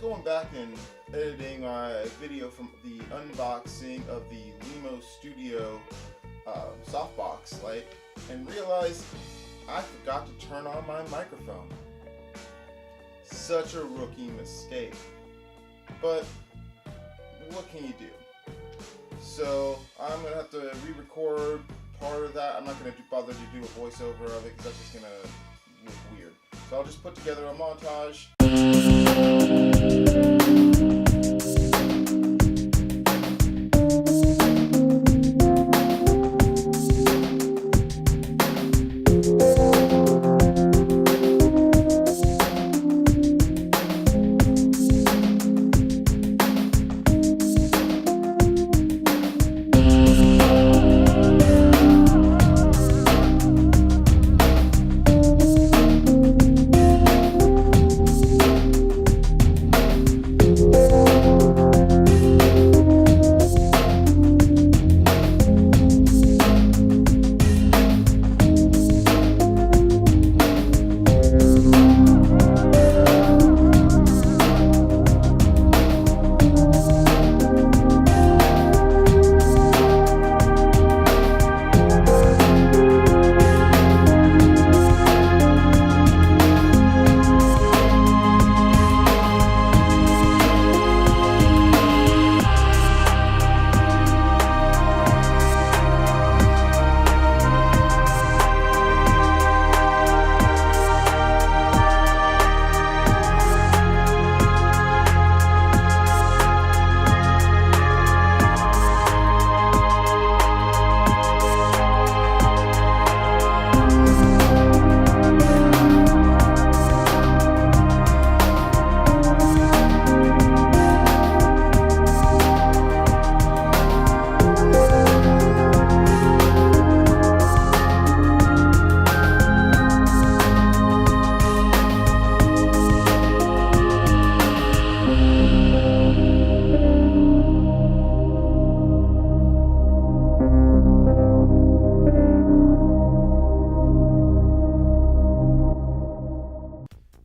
going back and editing my video from the unboxing of the Limo Studio softbox light and realized I forgot to turn on my microphone. Such a rookie mistake. But what can you do? So I'm going to have to re-record part of that. I'm not going to bother to do a voiceover of it because that's just going to look weird. So I'll just put together a montage.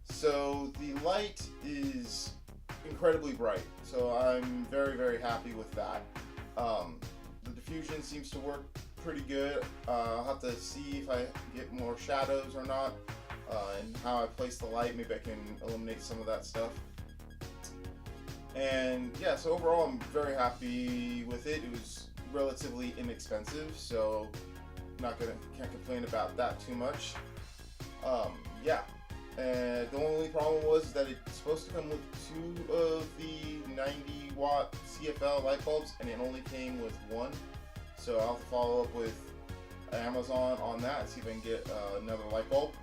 So the light is incredibly bright, so I'm very happy with that. The diffusion seems to work pretty good. I'll have to see if I get more shadows or not, and how I place the light. Maybe I can eliminate some of that stuff. And yeah, so overall I'm very happy with it. It was relatively inexpensive, so can't complain about that too much. Yeah. And the only problem was that it's supposed to come with 2 of the 90-watt CFL light bulbs, and it only came with 1. So I'll have to follow up with Amazon on that and see if I can get another light bulb.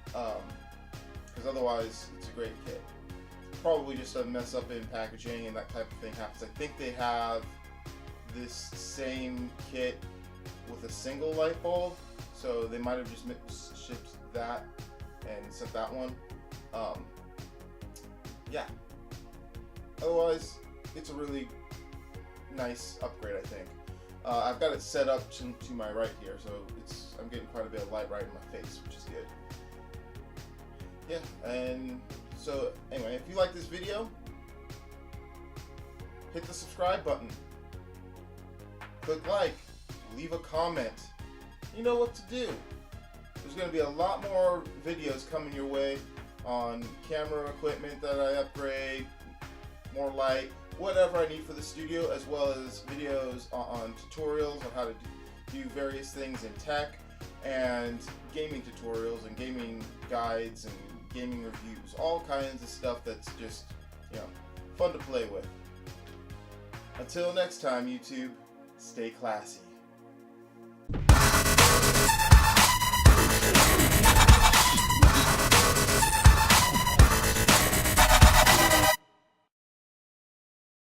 Because otherwise, it's a great kit. Probably just a mess up in packaging and that type of thing happens. I think they have this same kit with a single light bulb, so they might have just shipped that and sent that one. Yeah. Otherwise, it's a really nice upgrade, I think. I've got it set up to my right here, so I'm getting quite a bit of light right in my face, which is good. Yeah, and so anyway, if you like this video, hit the subscribe button, click like, leave a comment. You know what to do. There's going to be a lot more videos coming your way on camera equipment that I upgrade, more light, whatever I need for the studio, as well as videos on tutorials on how to do various things in tech, and gaming tutorials and gaming guides and gaming reviews, all kinds of stuff that's just, fun to play with. Until next time, YouTube, stay classy.